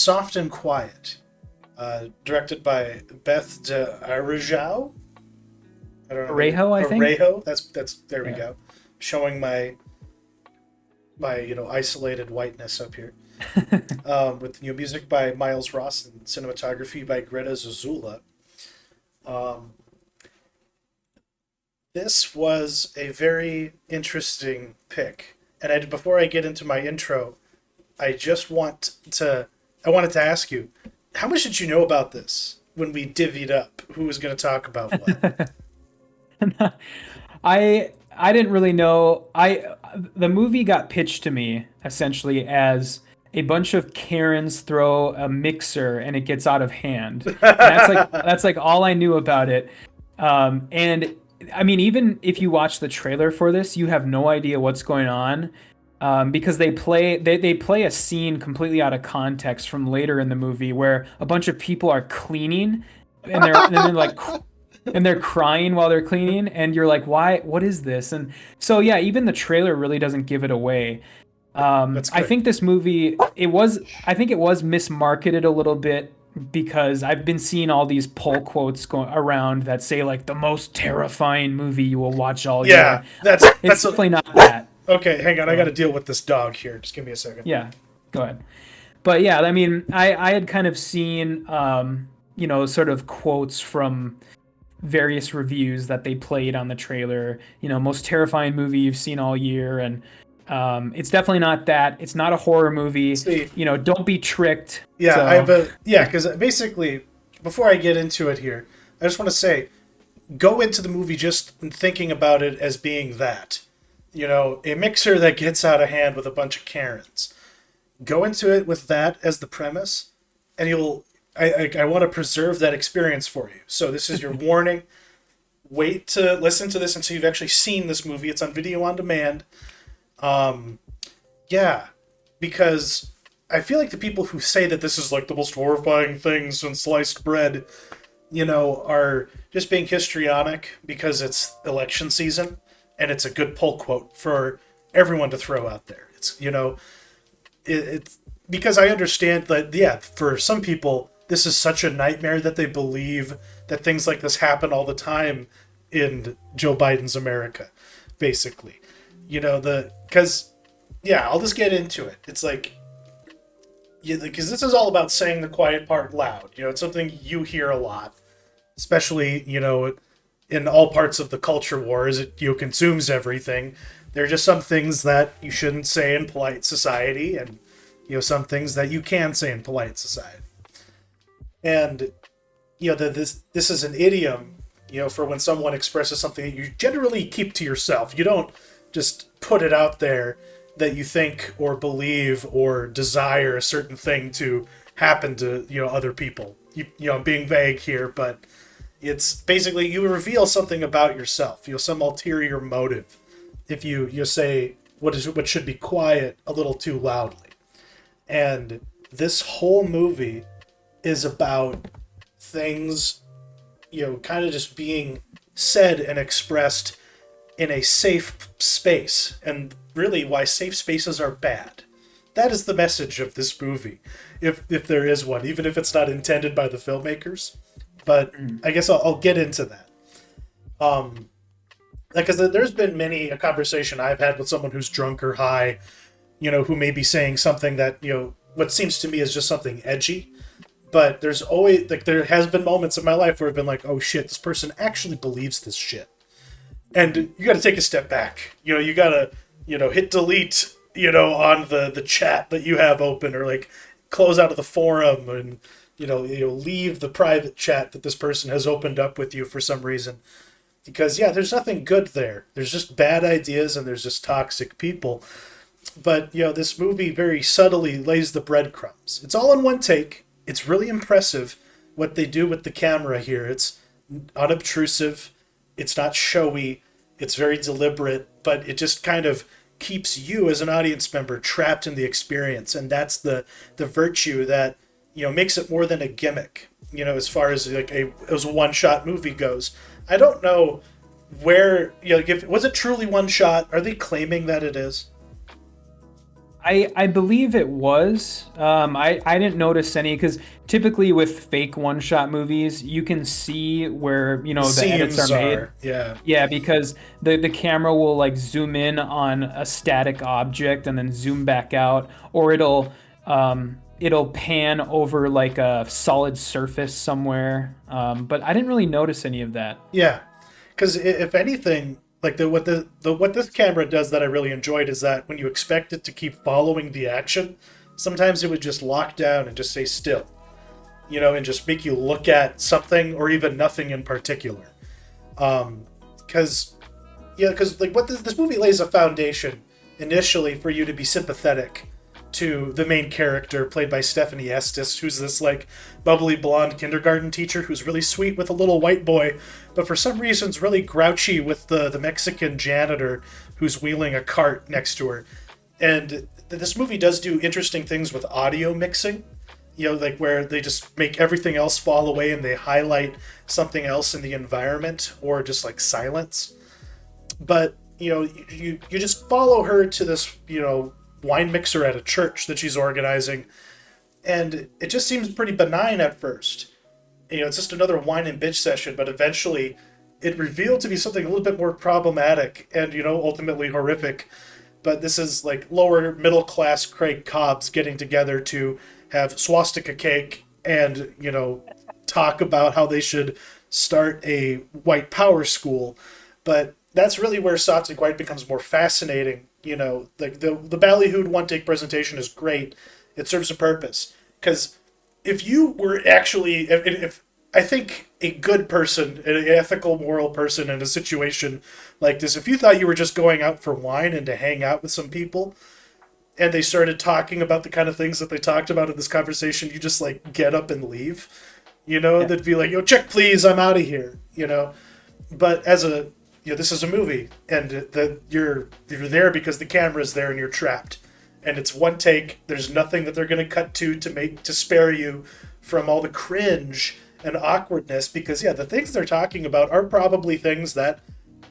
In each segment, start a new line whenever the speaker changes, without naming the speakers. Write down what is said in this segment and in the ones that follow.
Soft and Quiet, directed by Beth de Arajau. I don't know.
Parejo, I think.
Parejo. That's there we
Yeah.
go. Showing my isolated whiteness up here. With music by Miles Ross and cinematography by Greta Zazula. Um, this was a very interesting pick, and before I get into my intro, I just I wanted to ask you, how much did you know about this when we divvied up who was going to talk about what?
I didn't really know. The movie got pitched to me essentially as a bunch of Karens throw a mixer and it gets out of hand. And that's like all I knew about it. And I mean, even if you watch the trailer for this, you have no idea what's going on. Because they play a scene completely out of context from later in the movie where a bunch of people are cleaning and they're crying while they're cleaning, and you're like, why, what is this? And so yeah, even the trailer really doesn't give it away.
That's
I
good.
think this movie, I think it was mismarketed a little bit because I've been seeing all these pull quotes going around that say like the most terrifying movie you will watch all
Yeah,
year.
that's
It's
that's
definitely not that.
okay. Hang on, I got
So,
to deal with this dog here. Just give me a second.
yeah, go ahead. But yeah, I mean, I had kind of seen, sort of quotes from various reviews that they played on the trailer. Most terrifying movie you've seen all year, and it's definitely not that. It's not a horror movie.
See,
Don't be tricked.
yeah,
So
because basically, before I get into it here, I just want to say, go into the movie just thinking about it as being that, a mixer that gets out of hand with a bunch of Karens. Go into it with that as the premise, and I want to preserve that experience for you. So this is your warning. Wait to listen to this until you've actually seen this movie. It's on video on demand. Yeah, because I feel like the people who say that this is like the most horrifying thing since sliced bread, are just being histrionic because it's election season and it's a good pull quote for everyone to throw out there. It's because I understand that, yeah, for some people, this is such a nightmare that they believe that things like this happen all the time in Joe Biden's America, basically. Because, yeah, I'll just get into it. It's like, yeah, because this is all about saying the quiet part loud. It's something you hear a lot, especially, in all parts of the culture wars. It consumes everything. There are just some things that you shouldn't say in polite society, and some things that you can say in polite society. And this is an idiom, for when someone expresses something that you generally keep to yourself. You don't just put it out there that you think or believe or desire a certain thing to happen to other people. I'm being vague here, but it's basically you reveal something about yourself. Some ulterior motive if you say what should be quiet a little too loudly. And this whole movie is about things, kind of just being said and expressed in a safe space, and really why safe spaces are bad. That is the message of this movie, if there is one, even if it's not intended by the filmmakers. But I guess I'll get into that. Because there's been many a conversation I've had with someone who's drunk or high, who may be saying something that, what seems to me is just something edgy. But there's always, there has been moments in my life where I've been like, oh shit, this person actually believes this shit. And you got to take a step back. You got to, hit delete, on the chat that you have open, or like close out of the forum, and, leave the private chat that this person has opened up with you for some reason. Because, yeah, there's nothing good there. There's just bad ideas and there's just toxic people. But, this movie very subtly lays the breadcrumbs. It's all in one take. It's really impressive what they do with the camera here. It's unobtrusive. It's not showy. It's very deliberate. But it just kind of keeps you as an audience member trapped in the experience. And that's the virtue that, makes it more than a gimmick, as far as like as a one-shot movie goes. I don't know where, was it truly one shot? Are they claiming that it is?
I believe it was. I didn't notice any because typically with fake one shot movies, you can see where
The
the edits are
seams
made.
are, yeah.
Yeah, because the camera will like zoom in on a static object and then zoom back out, or it'll pan over like a solid surface somewhere. But I didn't really notice any of that.
Yeah, because if anything, like the what this camera does that I really enjoyed is that when you expect it to keep following the action, sometimes it would just lock down and just stay still, and just make you look at something or even nothing in particular. Because because like what this movie lays a foundation initially for you to be sympathetic to the main character played by Stephanie Estes, who's this like bubbly blonde kindergarten teacher who's really sweet with a little white boy, but for some reason's really grouchy with the Mexican janitor who's wheeling a cart next to her. And this movie does do interesting things with audio mixing, like where they just make everything else fall away and they highlight something else in the environment or just like silence. But you just follow her to this wine mixer at a church that she's organizing, and it just seems pretty benign at first. It's just another wine and bitch session, but eventually it revealed to be something a little bit more problematic and ultimately horrific. But this is like lower middle class Craig Cobbs getting together to have swastika cake and talk about how they should start a white power school. But that's really where Soft and Quiet becomes more fascinating. Like the ballyhooed one take presentation is great. It serves a purpose. Because if you were actually, if I think a good person, an ethical, moral person in a situation like this, if you thought you were just going out for wine and to hang out with some people, and they started talking about the kind of things that they talked about in this conversation, you just like get up and leave.
Yeah.
They'd be like, check please, I'm out of here. But as a this is a movie, and you're there because the camera's there, and you're trapped, and it's one take. There's nothing that they're going to cut to spare you from all the cringe and awkwardness. Because the things they're talking about are probably things that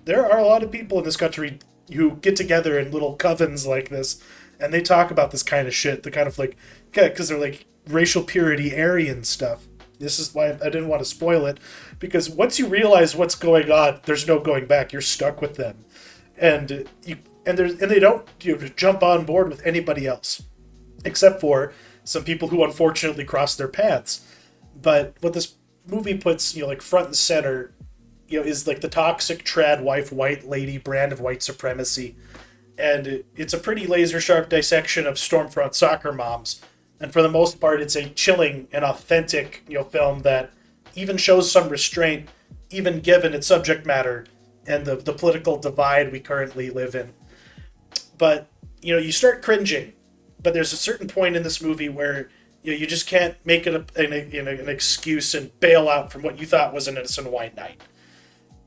there are a lot of people in this country who get together in little covens like this, and they talk about this kind of shit. The kind of like, because they're like racial purity, Aryan stuff. This is why I didn't want to spoil it, because once you realize what's going on, there's no going back. You're stuck with them, and they don't jump on board with anybody else, except for some people who unfortunately cross their paths. But what this movie puts like front and center, is like the toxic trad wife white lady brand of white supremacy, and it's a pretty laser sharp dissection of Stormfront soccer moms. And for the most part, it's a chilling and authentic, film that even shows some restraint, even given its subject matter and the political divide we currently live in. But you start cringing, but there's a certain point in this movie where you just can't make it an excuse and bail out from what you thought was an innocent wine night.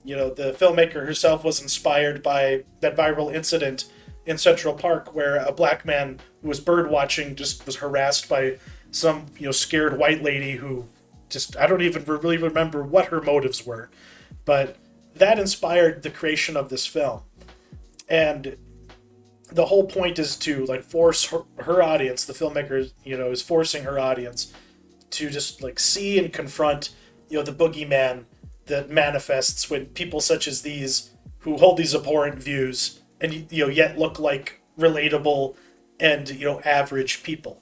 The filmmaker herself was inspired by that viral incident in Central Park where a black man who was bird watching just was harassed by some scared white lady who just, I don't even really remember what her motives were, but that inspired the creation of this film. And the whole point is to like force her audience, the filmmaker is forcing her audience to just like see and confront the boogeyman that manifests when people such as these who hold these abhorrent views and yet look like relatable and average people.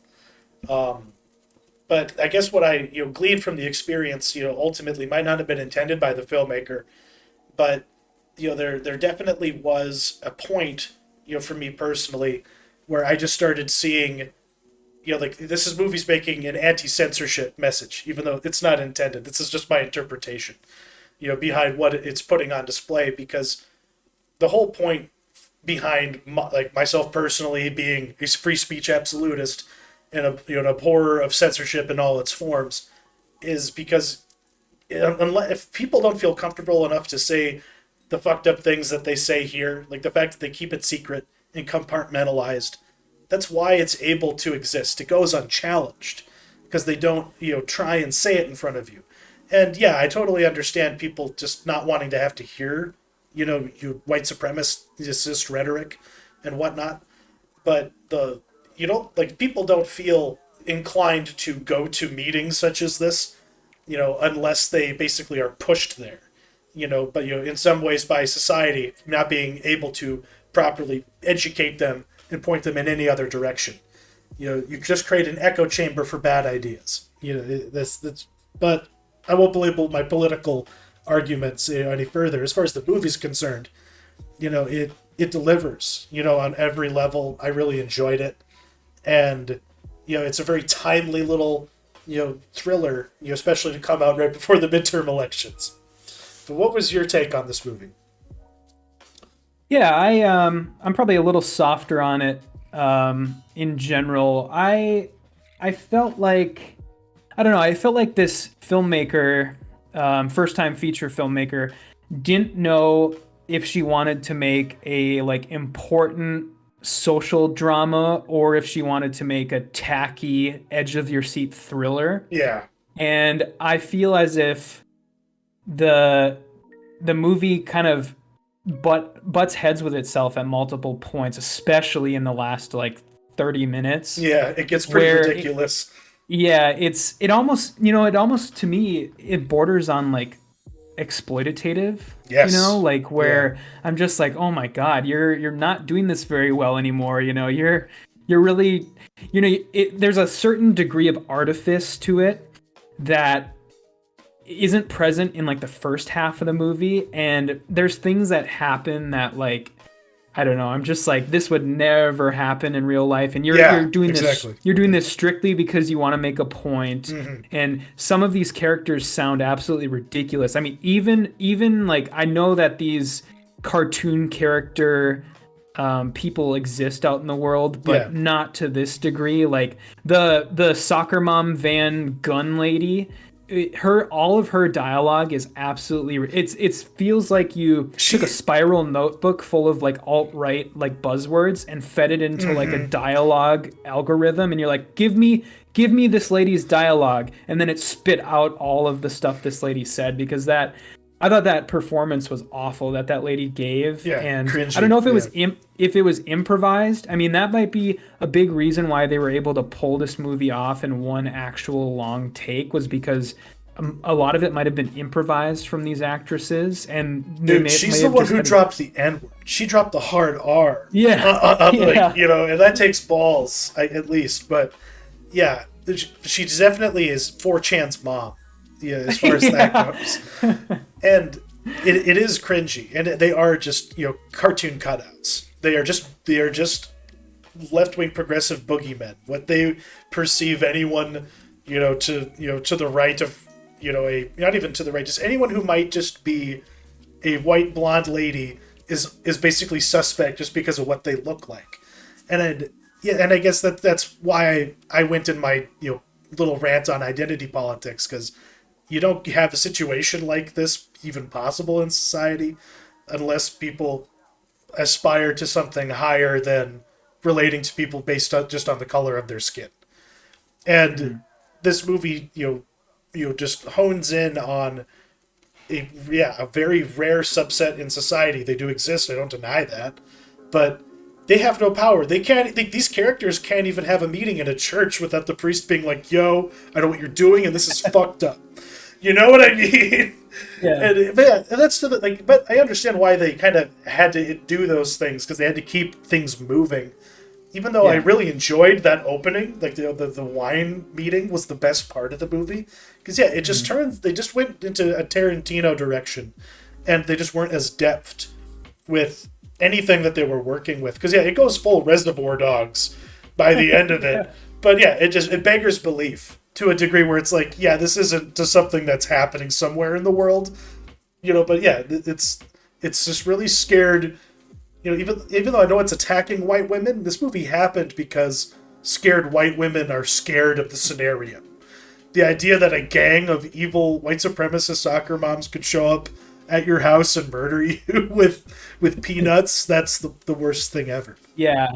But I guess what I gleaned from the experience ultimately might not have been intended by the filmmaker, but there definitely was a point for me personally where I just started seeing like this is movies making an anti-censorship message, even though it's not intended. This is just my interpretation behind what it's putting on display, because the whole point behind like myself personally being a free speech absolutist and an abhorrer of censorship in all its forms is because unless if people don't feel comfortable enough to say the fucked up things that they say here, like the fact that they keep it secret and compartmentalized, that's why it's able to exist. It goes unchallenged because they don't try and say it in front of you. And yeah, I totally understand people just not wanting to have to hear you white supremacist rhetoric and whatnot. But you don't like people don't feel inclined to go to meetings such as this, unless they basically are pushed there, but in some ways by society not being able to properly educate them and point them in any other direction. You just create an echo chamber for bad ideas. That's. But I won't belabor my political arguments any further. As far as the movie's concerned, it delivers. On every level. I really enjoyed it, and it's a very timely little thriller. Especially to come out right before the midterm elections. But what was your take on this movie?
Yeah, I'm probably a little softer on it in general. I felt like I don't know. I felt like this filmmaker, first time feature filmmaker, didn't know if she wanted to make a like important social drama or if she wanted to make a tacky edge of your seat thriller.
Yeah.
And I feel as if the the movie kind of butts heads with itself at multiple points, especially in the last like 30 minutes.
Yeah, it gets pretty ridiculous.
Yeah, it almost, it almost to me it borders on like exploitative.
Yes.
Like where I'm just like, "Oh my God, you're not doing this very well anymore." You're really, there's a certain degree of artifice to it that isn't present in like the first half of the movie, and there's things that happen that like I don't know, I'm just like, this would never happen in real life, and you're doing
exactly.
this, you're doing this strictly because you want to make a point.
Mm-hmm.
And some of these characters sound absolutely ridiculous. I mean, even like I know that these cartoon character people exist out in the world, but not to this degree. Like the soccer mom Van Gun lady, all of her dialogue is absolutely it feels like you took a spiral notebook full of like alt-right like buzzwords and fed it into like a dialogue algorithm, and you're like, give me this lady's dialogue, and then it spit out all of the stuff this lady said, because I thought that performance was awful that lady gave. And cringy. I don't know if it was if it was improvised. I mean, that might be a big reason why they were able to pull this movie off in one actual long take, was because a lot of it might have been improvised from these actresses. And
she's the one who dropped the N-word. She dropped the hard R.
Yeah.
And that takes balls, at least. But yeah, she definitely is 4chan's mom. Yeah, as far as that goes. And it is cringy, and they are just cartoon cutouts. They are just left-wing progressive boogeymen. What they perceive anyone to the right of not even to the right, just anyone who might just be a white blonde lady is basically suspect just because of what they look like. And I guess that's why I went in my little rant on identity politics, because you don't have a situation like this even possible in society unless people aspire to something higher than relating to people based on just on the color of their skin. And this movie, just hones in on a very rare subset in society. They do exist, I don't deny that, but they have no power. These characters can't even have a meeting in a church without the priest being like, "Yo, I know what you're doing, and this is fucked up." You know what I mean?
Yeah.
And that's but I understand why they kind of had to do those things, because they had to keep things moving. Even though I really enjoyed that opening, like the wine meeting was the best part of the movie, because it just turned. They just went into a Tarantino direction, and they just weren't as depth with anything that they were working with. Because it goes full Reservoir Dogs by the end of it. But it beggars belief to a degree where it's like, this isn't just something that's happening somewhere in the world, But it's just really scared. Even though I know it's attacking white women, this movie happened because scared white women are scared of the scenario. The idea that a gang of evil white supremacist soccer moms could show up at your house and murder you with peanuts, that's the worst thing ever.
Yeah.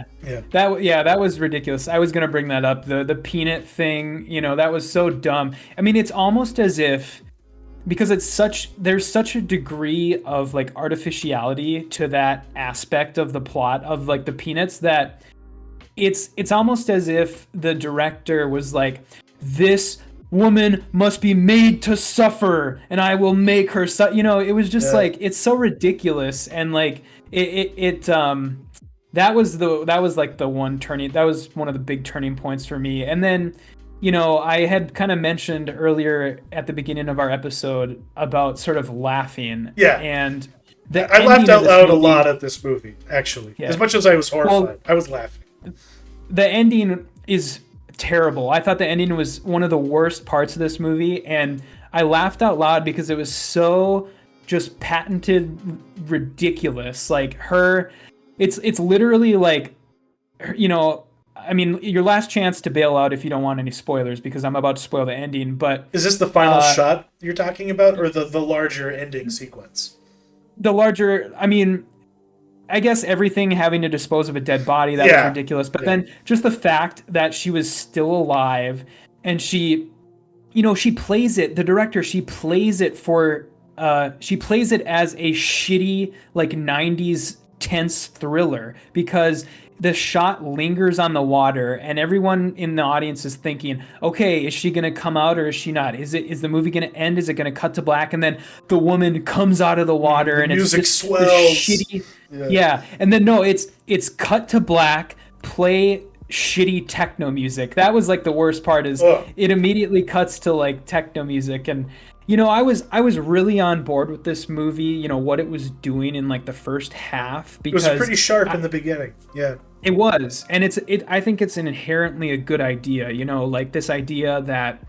That was ridiculous. I was going to bring that up. The peanut thing, that was so dumb. I mean, it's almost as if, because there's such a degree of like artificiality to that aspect of the plot of like the peanuts, that it's almost as if the director was like, this woman must be made to suffer and I will make her it was just
Yeah.
like, it's so ridiculous. And like that was like the one turning that was one of the big turning points for me. And then I had kind of mentioned earlier at the beginning of our episode about sort of laughing,
Yeah.
and the
I laughed
ending of
out
this
loud a
movie.
lot at this movie, actually.
Yeah.
As much as I was horrified,
Well,
I was laughing.
the ending is terrible. I thought the ending was one of the worst parts of this movie, and I laughed out loud because it was so just patented ridiculous. Like her, it's literally like, I mean, your last chance to bail out if you don't want any spoilers, because I'm about to spoil the ending. But
Is this the final
uh,
shot you're talking about, or the larger ending sequence?
the larger, I mean, I guess everything having to dispose of a dead body, that was
Yeah.
ridiculous. But
Yeah.
then just the fact that she was still alive, and she plays it, the director, she plays it as a shitty like 90s tense thriller, because the shot lingers on the water and everyone in the audience is thinking, okay, is she going to come out or is she not? Is the movie going to end? Is it going to cut to black? And then the woman comes out of the water
The
and it's
music
just the
swells.
shitty.
Yeah.
Yeah. And then no, it's cut to black, play shitty techno music. That was like the worst part, is
Ugh.
it immediately cuts to like techno music. And I was really on board with this movie, what it was doing in like the first half,
It was
because
pretty sharp in the beginning. Yeah.
it was. And I think it's an inherently a good idea, like this idea that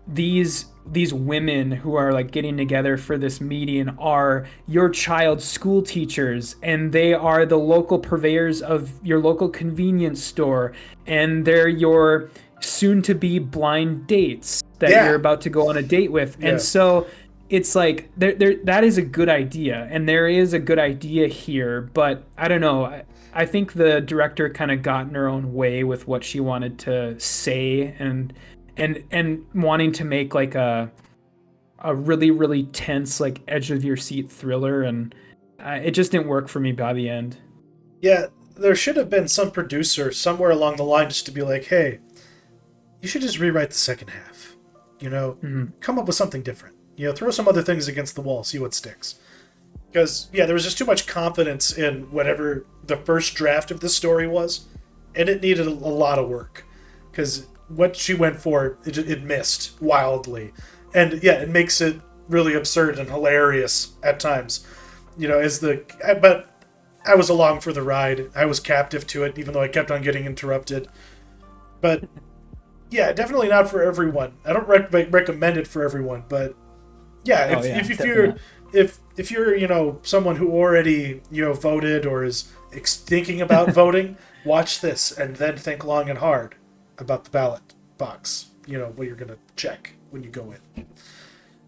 these women who are like getting together for this meeting are your child's school teachers, and they are the local purveyors of your local convenience store, and they're your soon to be blind dates that
Yeah.
you're about to go on a date with.
Yeah.
And so it's like that is a good idea, and there is a good idea here, but I don't know. I think the director kind of got in her own way with what she wanted to say, and wanting to make like a really really tense, like edge of your seat thriller, and it just didn't work for me by the end.
Yeah. There should have been some producer somewhere along the line just to be like, hey, you should just rewrite the second half. Come up with something different. Throw some other things against the wall, see what sticks. Because, yeah, there was just too much confidence in whatever the first draft of the story was, and it needed a lot of work. Because what she went for, it missed wildly. And, yeah, it makes it really absurd and hilarious at times. But I was along for the ride. I was captive to it, even though I kept on getting interrupted. But, yeah, definitely not for everyone. I don't recommend it for everyone, but yeah, if you're someone who already voted or is thinking about voting, watch this and then think long and hard about the ballot box. What you're gonna check when you go in.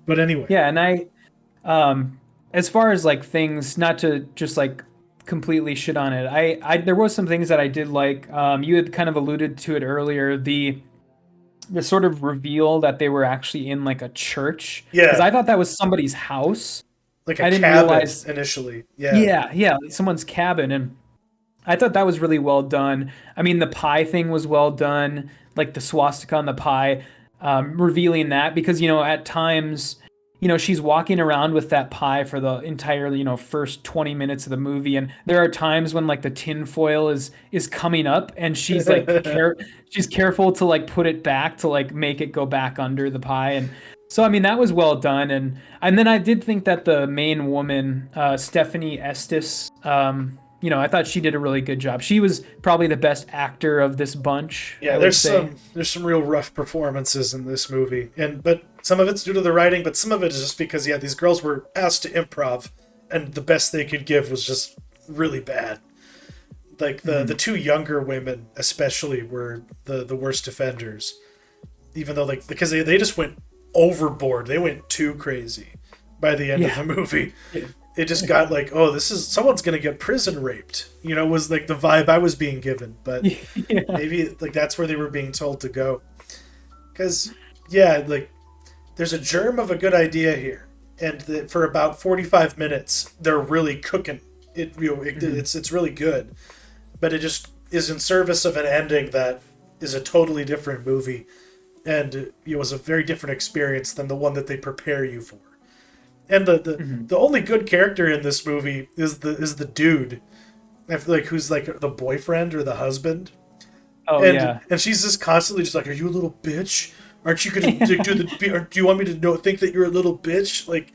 But anyway,
Yeah, and as far as like things, not to just like completely shit on it, I there was some things that I did like. You had kind of alluded to it earlier, the sort of reveal that they were actually in like a church, because
yeah,
I thought that was somebody's house.
like a
I didn't
cabin
realize.
initially. Yeah,
Yeah, like someone's cabin, and I thought that was really well done. I mean, the pie thing was well done, like the swastika on the pie, revealing that, because at times, she's walking around with that pie for the entire first 20 minutes of the movie, and there are times when like the tin foil is coming up, and she's like she's careful to like put it back to like make it go back under the pie. And so I mean, that was well done. And then I did think that the main woman, Stephanie Estes, I thought she did a really good job. She was probably the best actor of this bunch,
yeah.
I would say.
There's some real rough performances in this movie, but some of it's due to the writing, but some of it is just because these girls were asked to improv, and the best they could give was just really bad. Like the two younger women especially were the worst offenders, even though because they just went overboard. They went too crazy by the end of the movie. It just got like, oh, this is someone's gonna get prison raped. Was like the vibe I was being given, but maybe like that's where they were being told to go. Because like there's a germ of a good idea here, and for about 45 minutes they're really cooking it. It's really good, but it just is in service of an ending that is a totally different movie, and it was a very different experience than the one that they prepare you for. And the only good character in this movie is the dude, I feel like, who's like the boyfriend or the husband.
Oh
and
yeah.
and she's just constantly just like, "Are you a little bitch? Aren't you gonna do the? Or do you want me to think that you're a little bitch?" Like,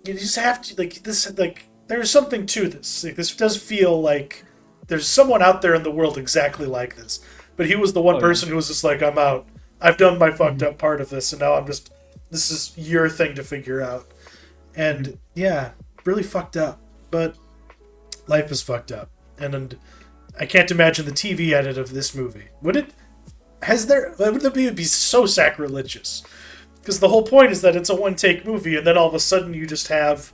you just have to, like, this, like, there's something to this. Like, this does feel like there's someone out there in the world exactly like this. But he was the one
Oh yeah.
person who was just like, "I'm out. I've done my fucked
Mhm.
up part of this, and now I'm just, this is your thing to figure out." And yeah, really fucked up. But life is fucked up, and I can't imagine the TV edit of this movie. Would it? Has there? Would it be so sacrilegious? Because the whole point is that it's a one take movie, and then all of a sudden you just have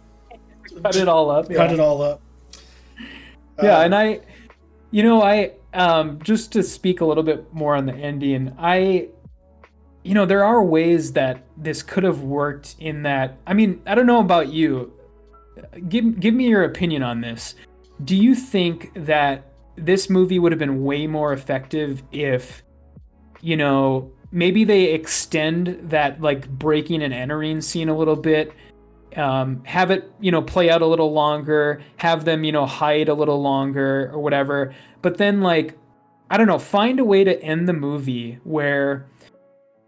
Cut it all up.
cut
Yeah.
it all up.
Yeah,
Uh,
and I just to speak a little bit more on the ending, there are ways that this could have worked in that. I mean, I don't know about you. Give me your opinion on this. Do you think that this movie would have been way more effective if, maybe they extend that like breaking and entering scene a little bit, have it, play out a little longer, have them, hide a little longer or whatever. But then, like, I don't know, find a way to end the movie where,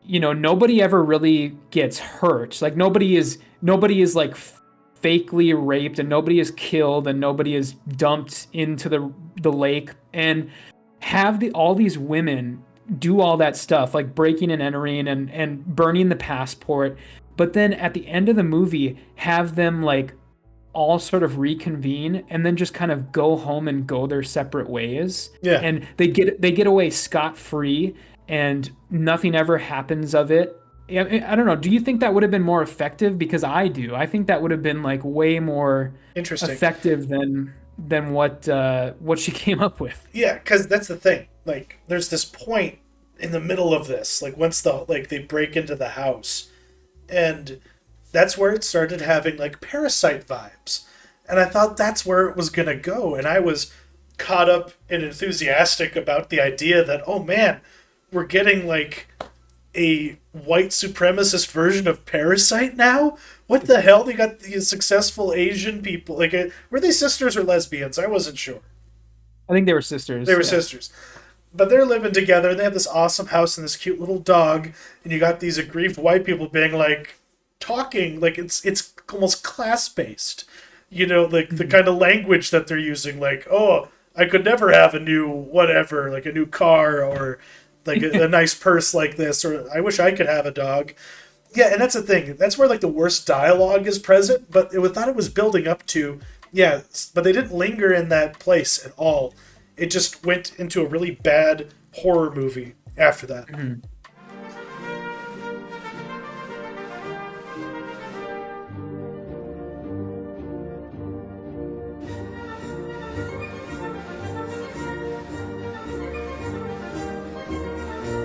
nobody ever really gets hurt. Like nobody is like fakely raped, and nobody is killed, and nobody is dumped into the lake, and have all these women do all that stuff, like breaking and entering and burning the passport, but then at the end of the movie have them like all sort of reconvene and then just kind of go home and go their separate ways,
yeah,
and they get away scot free and nothing ever happens of it. I don't know. Do you think that would have been more effective? Because I do. I think that would have been like way more
interesting.
effective than what she came up with.
Yeah, because that's the thing. Like, there's this point in the middle of this, like once they break into the house, and that's where it started having like Parasite vibes, and I thought that's where it was gonna go, and I was caught up and enthusiastic about the idea that, oh man, we're getting like a white supremacist version of Parasite now. What the hell? They got these successful Asian people. Like, were they sisters or lesbians? I wasn't sure.
I think they were
They
sisters.
were
Yeah.
sisters. But they're living together, and they have this awesome house and this cute little dog, and you got these aggrieved white people being like, talking like it's almost class based, like the
Mhm.
kind of language that they're using, like, "Oh, I could never have a new whatever, like a new car, or like a nice purse like this, or I wish I could have a dog." Yeah, and that's the thing. That's where like the worst dialogue is present, but thought it was building up to, yeah, but they didn't linger in that place at all. It just went into a really bad horror movie after that.